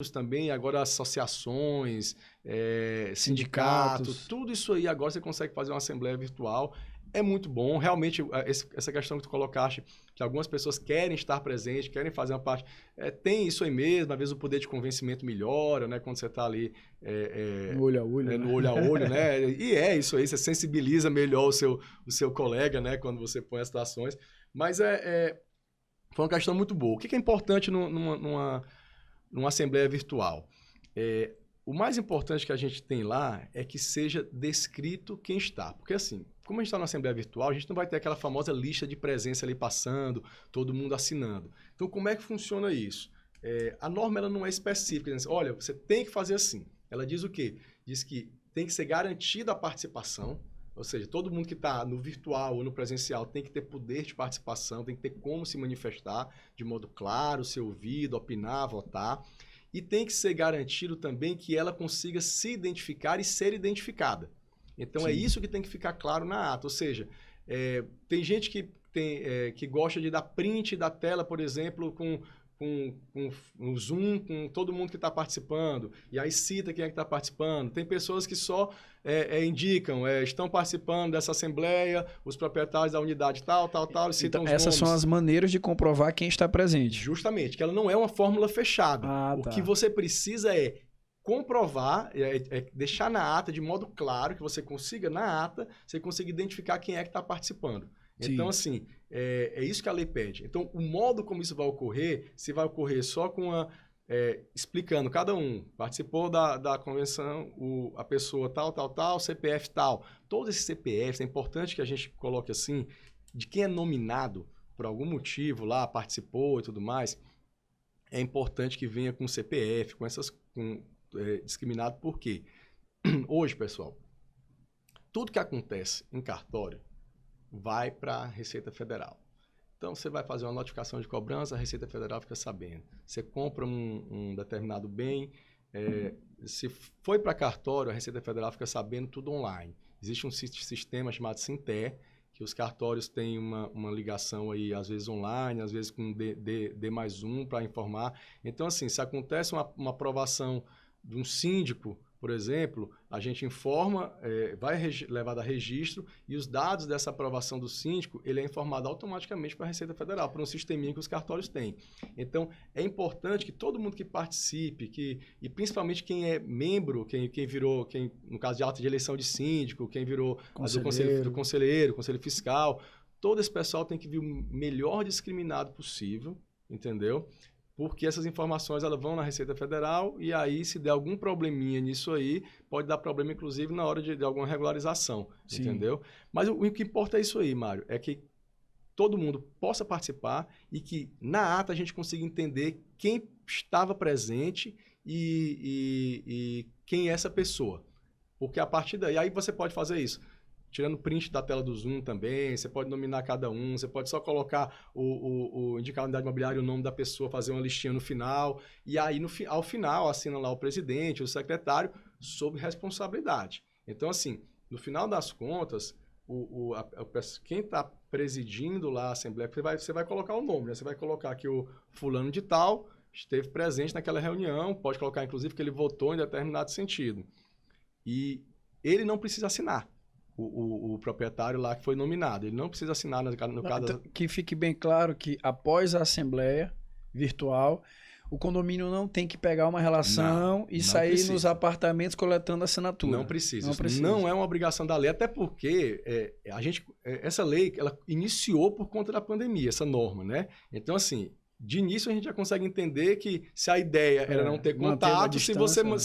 também, agora associações, Sindicatos. tudo isso aí agora você consegue fazer uma assembleia virtual. É muito bom, realmente, essa questão que tu colocaste, que algumas pessoas querem estar presentes, querem fazer uma parte, tem isso aí mesmo, às vezes o poder de convencimento melhora, né, quando você está ali No olho a olho, né? no olho a olho, né, e é isso aí, você sensibiliza melhor o seu colega, né, quando você põe as situações, mas foi uma questão muito boa. O que é importante numa assembleia virtual? O mais importante que a gente tem lá é que seja descrito quem está. Porque assim, como a gente está na assembleia virtual, a gente não vai ter aquela famosa lista de presença ali passando, todo mundo assinando. Então, como é que funciona isso? A norma ela não é específica. Diz, olha, você tem que fazer assim. Ela diz o quê? Diz que tem que ser garantida a participação, ou seja, todo mundo que está no virtual ou no presencial tem que ter poder de participação, tem que ter como se manifestar de modo claro, ser ouvido, opinar, votar. E tem que ser garantido também que ela consiga se identificar e ser identificada. Então, Sim. é isso que tem que ficar claro na ata. Ou seja, tem gente que gosta de dar print da tela, por exemplo, com um Zoom, com todo mundo que está participando, e aí cita quem é que está participando. Tem pessoas que só indicam, estão participando dessa assembleia, os proprietários da unidade tal, e citam Então, os essas nomes. são as maneiras de comprovar quem está presente. Justamente, que ela não é uma fórmula fechada. O Tá. que você precisa é comprovar, deixar na ata de modo claro, que você consiga, na ata, você consiga identificar quem é que está participando. Sim. Então, assim, é isso que a lei pede. Então, o modo como isso vai ocorrer, se vai ocorrer só com explicando, cada um participou da convenção, a pessoa tal, CPF tal. Todos esses CPFs, é importante que a gente coloque assim, de quem é nominado por algum motivo lá, participou e tudo mais, é importante que venha com CPF, discriminado, por quê? Hoje, pessoal, tudo que acontece em cartório vai para a Receita Federal. Então, você vai fazer uma notificação de cobrança, a Receita Federal fica sabendo. Você compra um determinado bem, se foi para cartório, a Receita Federal fica sabendo tudo online. Existe um sistema chamado Sinter, que os cartórios têm uma ligação aí, às vezes online, às vezes com D+1 para informar. Então, assim, se acontece uma aprovação de um síndico, por exemplo, a gente informa, vai levado a registro e os dados dessa aprovação do síndico, ele é informado automaticamente para a Receita Federal, por um sisteminha que os cartórios têm. Então, é importante que todo mundo que participe, e principalmente quem é membro, quem virou, no caso de ata de eleição de síndico, quem virou do conselheiro fiscal, todo esse pessoal tem que vir o melhor discriminado possível, entendeu? Porque essas informações elas vão na Receita Federal e aí, se der algum probleminha nisso aí, pode dar problema, inclusive, na hora de alguma regularização, Sim. Entendeu? Mas o que importa é isso aí, Mário, é que todo mundo possa participar e que, na ata, a gente consiga entender quem estava presente e quem é essa pessoa. Porque a partir daí, aí você pode fazer isso. Tirando print da tela do Zoom também, você pode nominar cada um, você pode só colocar indicar a unidade imobiliária, o nome da pessoa, fazer uma listinha no final, e aí ao final assina lá o presidente, o secretário, sob responsabilidade. Então, assim, no final das contas, quem está presidindo lá a Assembleia, você vai colocar o nome, né? Você vai colocar que o fulano de tal esteve presente naquela reunião, pode colocar, inclusive, que ele votou em determinado sentido. E ele não precisa assinar. O proprietário lá que foi nominado. Ele não precisa assinar no caso... Então, que fique bem claro que após a assembleia virtual, o condomínio não tem que pegar uma relação e sair precisa. Nos apartamentos coletando assinatura. Não precisa. Não é uma obrigação da lei, até porque essa lei ela iniciou por conta da pandemia, essa norma, né? Então, assim... De início, a gente já consegue entender que se a ideia era não ter contato, se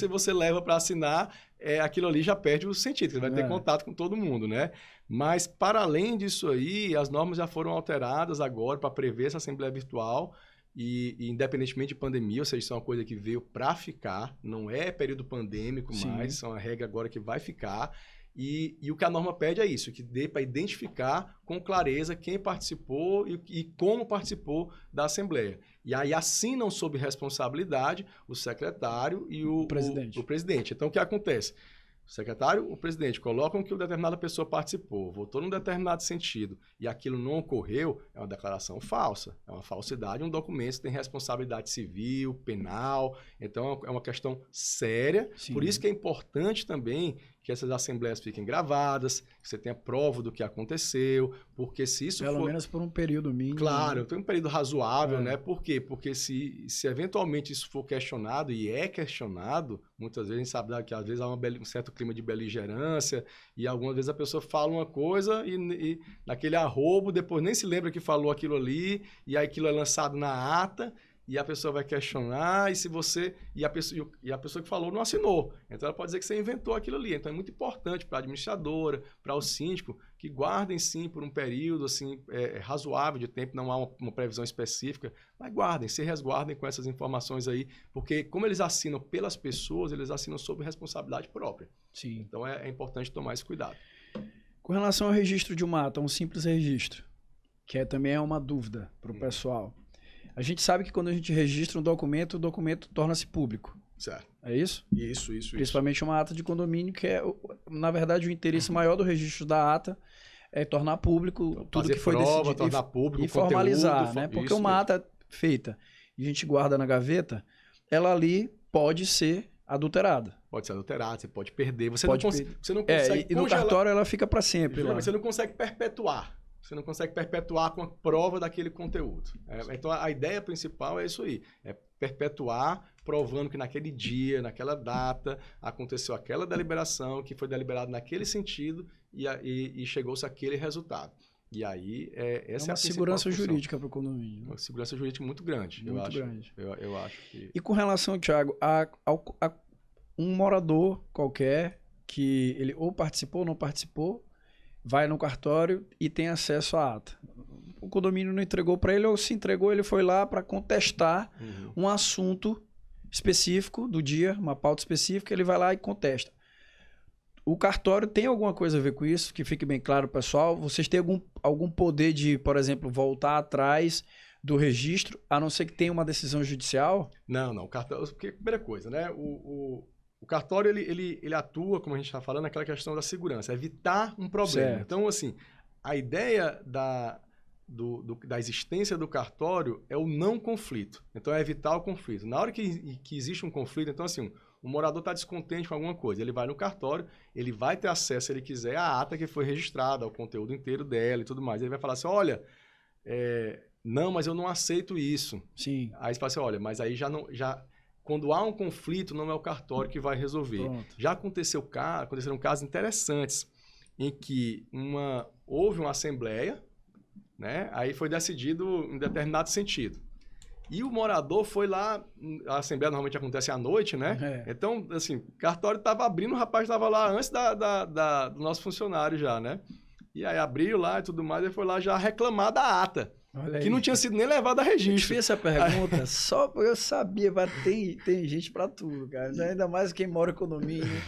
você leva para assinar, aquilo ali já perde o sentido, você vai ter contato com todo mundo, né? Mas, para além disso aí, as normas já foram alteradas agora para prever essa assembleia virtual e independentemente de pandemia, ou seja, isso é uma coisa que veio para ficar, não é período pandêmico mais, isso é uma regra agora que vai ficar. E o que a norma pede é isso, que dê para identificar com clareza quem participou e como participou da Assembleia. E aí assinam sob responsabilidade o secretário e o presidente. Então, o que acontece? O secretário, o presidente, colocam que uma determinada pessoa participou, votou num determinado sentido e aquilo não ocorreu, é uma declaração falsa. É uma falsidade, um documento que tem responsabilidade civil, penal. Então, é uma questão séria. Sim. Por isso que é importante também que essas assembleias fiquem gravadas, que você tenha prova do que aconteceu, porque se isso Pelo menos por um período mínimo. Claro, tem um período razoável, né? Por quê? Porque se eventualmente isso for questionado, e é questionado, muitas vezes a gente sabe que às vezes há um certo clima de beligerância, e algumas vezes a pessoa fala uma coisa e naquele arrobo, depois nem se lembra que falou aquilo ali, e aí aquilo é lançado na ata, e a pessoa vai questionar, e a pessoa que falou não assinou. Então ela pode dizer que você inventou aquilo ali. Então é muito importante para a administradora, para o síndico, que guardem sim por um período assim, razoável de tempo, não há uma previsão específica, mas guardem, se resguardem com essas informações aí, porque como eles assinam pelas pessoas, eles assinam sob responsabilidade própria. Sim. Então é importante tomar esse cuidado. Com relação ao registro de uma ata, um simples registro, que também é uma dúvida para o pessoal. A gente sabe que quando a gente registra um documento, o documento torna-se público. Certo. É isso? Isso. Principalmente uma ata de condomínio, que é, na verdade, o interesse maior do registro da ata é tornar público Então, tudo que foi prova, decidido tornar público, e formalizar, conteúdo, né? Porque isso uma mesmo. ata feita e a gente guarda na gaveta, ela ali pode ser adulterada. Pode ser adulterado, você pode perder. Você Pode não consegue e no cartório ela fica para sempre lá. Você não consegue perpetuar. Você não consegue perpetuar com a prova daquele conteúdo. Então, a ideia principal é isso aí. É perpetuar, provando que naquele dia, naquela data, aconteceu aquela deliberação, que foi deliberado naquele sentido e chegou-se àquele resultado. E aí, essa é a segurança jurídica para o condomínio. Uma segurança jurídica muito grande, muito grande. Eu acho que... E com relação, Thiago, a um morador qualquer que ele ou participou ou não participou, vai no cartório e tem acesso à ata. O condomínio não entregou para ele, ou se entregou, ele foi lá para contestar um assunto específico do dia, uma pauta específica, ele vai lá e contesta. O cartório tem alguma coisa a ver com isso? Que fique bem claro, pessoal. Vocês têm algum poder de, por exemplo, voltar atrás do registro, a não ser que tenha uma decisão judicial? Não. O cartório... Porque, primeira coisa, né? O cartório, ele atua, como a gente está falando, naquela questão da segurança, evitar um problema. Certo. Então, assim, a ideia da existência do cartório é o não conflito. Então, é evitar o conflito. Na hora que existe um conflito, então, assim, o morador está descontente com alguma coisa, ele vai no cartório, ele vai ter acesso, se ele quiser, à ata que foi registrada, ao conteúdo inteiro dela e tudo mais. Ele vai falar assim, olha, não, mas eu não aceito isso. Sim. Aí você fala assim, olha, mas aí quando há um conflito, não é o cartório que vai resolver. Pronto. Já aconteceram casos interessantes em que houve uma assembleia, né? Aí foi decidido em determinado sentido. E o morador foi lá, a assembleia normalmente acontece à noite, né? Então, assim, o cartório estava abrindo, o rapaz estava lá antes do nosso funcionário já, né? E aí abriu lá e tudo mais, ele foi lá já reclamar da ata. Que não tinha sido nem levado a registro. Eu te fiz essa pergunta só porque eu sabia, mas tem gente pra tudo, cara. Ainda mais quem mora em condomínio,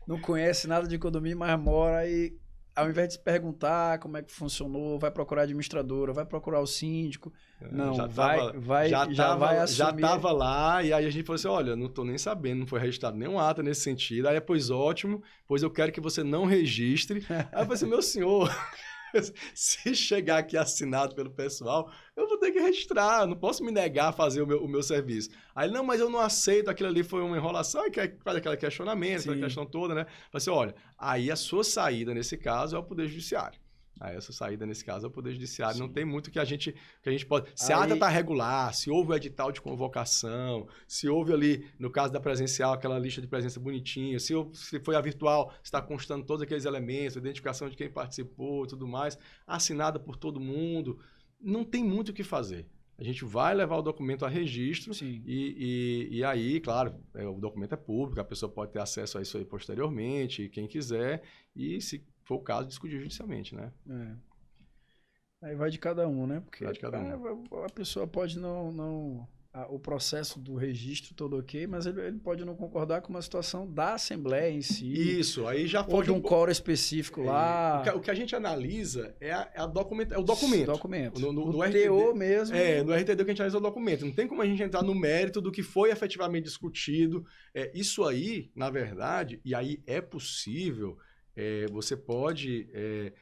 não conhece nada de condomínio, mas mora e ao invés de se perguntar como é que funcionou, vai procurar a administradora, vai procurar o síndico. Não, já vai assumir. Já estava lá e aí a gente falou assim, olha, não estou nem sabendo, não foi registrado nenhum ata nesse sentido. Aí, pois ótimo, pois eu quero que você não registre. Aí eu falei assim, meu senhor... Se chegar aqui assinado pelo pessoal, eu vou ter que registrar, não posso me negar a fazer o meu serviço. Aí, não, mas eu não aceito, aquilo ali foi uma enrolação, e faz aquele questionamento, aquela questão toda, né? Falei assim, olha, aí a sua saída nesse caso é o Poder Judiciário. Aí essa saída nesse caso é o Poder Judiciário. Sim. Não tem muito que a gente pode... Se a ata está regular, se houve o edital de convocação, se houve ali, no caso da presencial, aquela lista de presença bonitinha, se foi a virtual, se está constando todos aqueles elementos, identificação de quem participou e tudo mais, assinada por todo mundo, não tem muito o que fazer. A gente vai levar o documento a registro e aí, claro, o documento é público, a pessoa pode ter acesso a isso aí posteriormente, quem quiser, e se for o caso, discutir judicialmente, né? Aí vai de cada um, né? Porque vai de cada um. A pessoa pode não o processo do registro todo ok, mas ele pode não concordar com uma situação da Assembleia em si. Isso, aí já ou foge de um quórum específico lá. O que a gente analisa é o documento. No RTD, TO mesmo. No RTD que a gente analisa o documento. Não tem como a gente entrar no mérito do que foi efetivamente discutido. Isso aí, na verdade, e aí é possível... você pode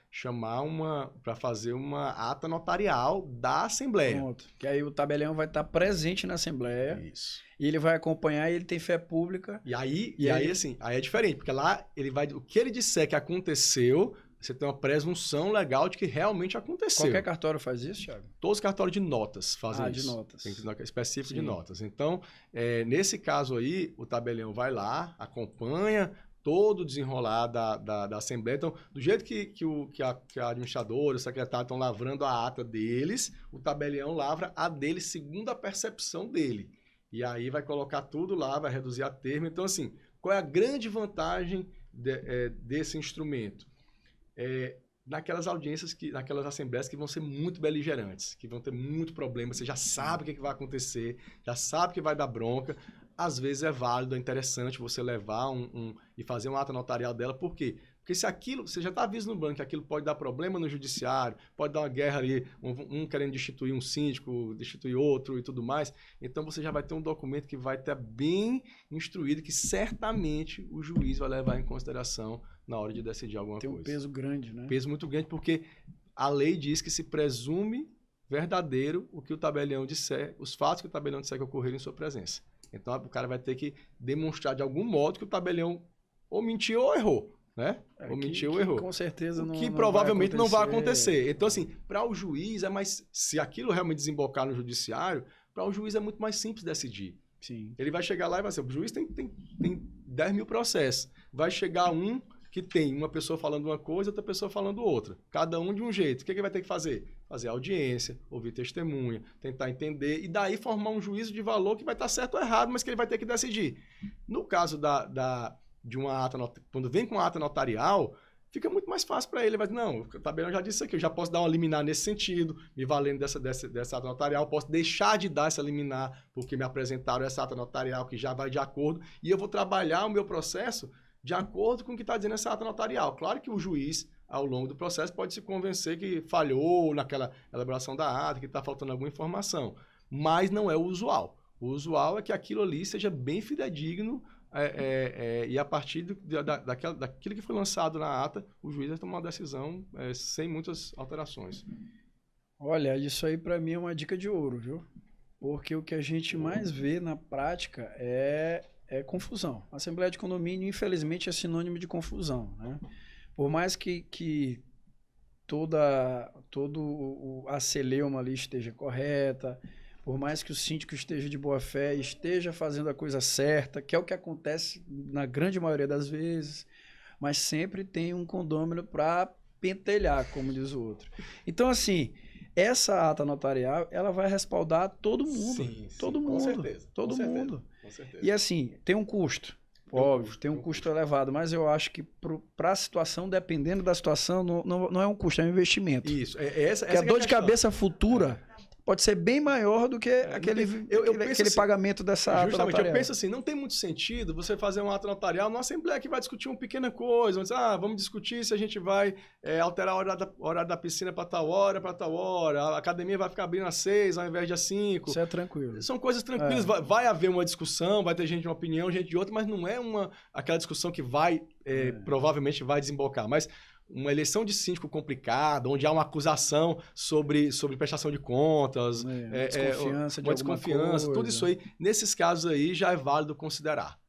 chamar para fazer uma ata notarial da Assembleia. Pronto. Que aí o tabelião vai estar presente na Assembleia. Isso. E ele vai acompanhar e ele tem fé pública. E aí é diferente, porque lá o que ele disser que aconteceu, você tem uma presunção legal de que realmente aconteceu. Qualquer cartório faz isso, Thiago? Todos os cartórios de notas fazem isso. De notas. Tem que específico Sim. de notas. Então, nesse caso aí, o tabelião vai lá, acompanha todo o desenrolar da Assembleia. Então, do jeito que a administradora, o secretário estão lavrando a ata deles, o tabelião lavra a dele segundo a percepção dele. E aí vai colocar tudo lá, vai reduzir a termo. Então, assim, qual é a grande vantagem desse instrumento? Naquelas audiências, naquelas assembleias que vão ser muito beligerantes, que vão ter muito problema, você já sabe o que vai acontecer, já sabe que vai dar bronca. Às vezes é válido, é interessante você levar e fazer uma ata notarial dela. Por quê? Porque se aquilo, você já está vislumbrando que aquilo pode dar problema no judiciário, pode dar uma guerra ali, um querendo destituir um síndico, destituir outro e tudo mais, então você já vai ter um documento que vai estar bem instruído, que certamente o juiz vai levar em consideração na hora de decidir alguma coisa. Tem um peso grande, né? Peso muito grande, porque a lei diz que se presume verdadeiro o que o tabelião disser, os fatos que o tabelião disser que ocorreram em sua presença. Então, o cara vai ter que demonstrar de algum modo que o tabelião ou mentiu ou errou, né? Ou mentiu ou errou. Com certeza não. Que provavelmente não vai acontecer. Então, assim, para o juiz é mais... Se aquilo realmente desembocar no judiciário, para o juiz é muito mais simples decidir. Sim. Ele vai chegar lá e vai ser... O juiz tem 10 mil processos. Vai chegar um que tem uma pessoa falando uma coisa, outra pessoa falando outra. Cada um de um jeito. O que ele vai ter que fazer? Fazer audiência, ouvir testemunha, tentar entender e daí formar um juízo de valor que vai estar certo ou errado, mas que ele vai ter que decidir. No caso de uma ata, quando vem com a ata notarial, fica muito mais fácil para ele. Ele vai dizer, não, o tabelião já disse isso aqui, eu já posso dar uma liminar nesse sentido, me valendo dessa ata notarial, posso deixar de dar essa liminar porque me apresentaram essa ata notarial que já vai de acordo e eu vou trabalhar o meu processo de acordo com o que está dizendo essa ata notarial. Claro que o juiz, ao longo do processo, pode se convencer que falhou naquela elaboração da ata, que está faltando alguma informação, mas não é o usual. O usual é que aquilo ali seja bem fidedigno e a partir daquilo que foi lançado na ata, o juiz vai tomar uma decisão sem muitas alterações. Olha, isso aí para mim é uma dica de ouro, viu? Porque o que a gente mais vê na prática é confusão. A Assembleia de Condomínio, infelizmente, é sinônimo de confusão, né? Por mais que todo a celeuma ali esteja correta, por mais que o síndico esteja de boa fé, esteja fazendo a coisa certa, que é o que acontece na grande maioria das vezes, mas sempre tem um condômino para pentelhar, como diz o outro. Então, assim, essa ata notarial, ela vai respaldar todo mundo. Sim, todo mundo. Com certeza. Todo com mundo. Certeza, com certeza. E assim, tem um custo. Óbvio, tem um custo elevado, mas eu acho que para a situação, dependendo da situação, não é um custo, é um investimento. Isso. Essa a dor de cabeça futura pode ser bem maior do que aquele assim, pagamento dessa ata justamente, notarial. Eu penso assim, não tem muito sentido você fazer uma ata notarial numa assembleia que vai discutir uma pequena coisa, vamos discutir se a gente vai alterar o horário da piscina para tal hora, a academia vai ficar abrindo às 6 ao invés de às 5. Isso é tranquilo. São coisas tranquilas, vai haver uma discussão, vai ter gente de uma opinião, gente de outra, mas não é aquela discussão que provavelmente vai desembocar, mas uma eleição de síndico complicada, onde há uma acusação sobre prestação de contas, desconfiança uma desconfiança, tudo isso aí, nesses casos aí já é válido considerar.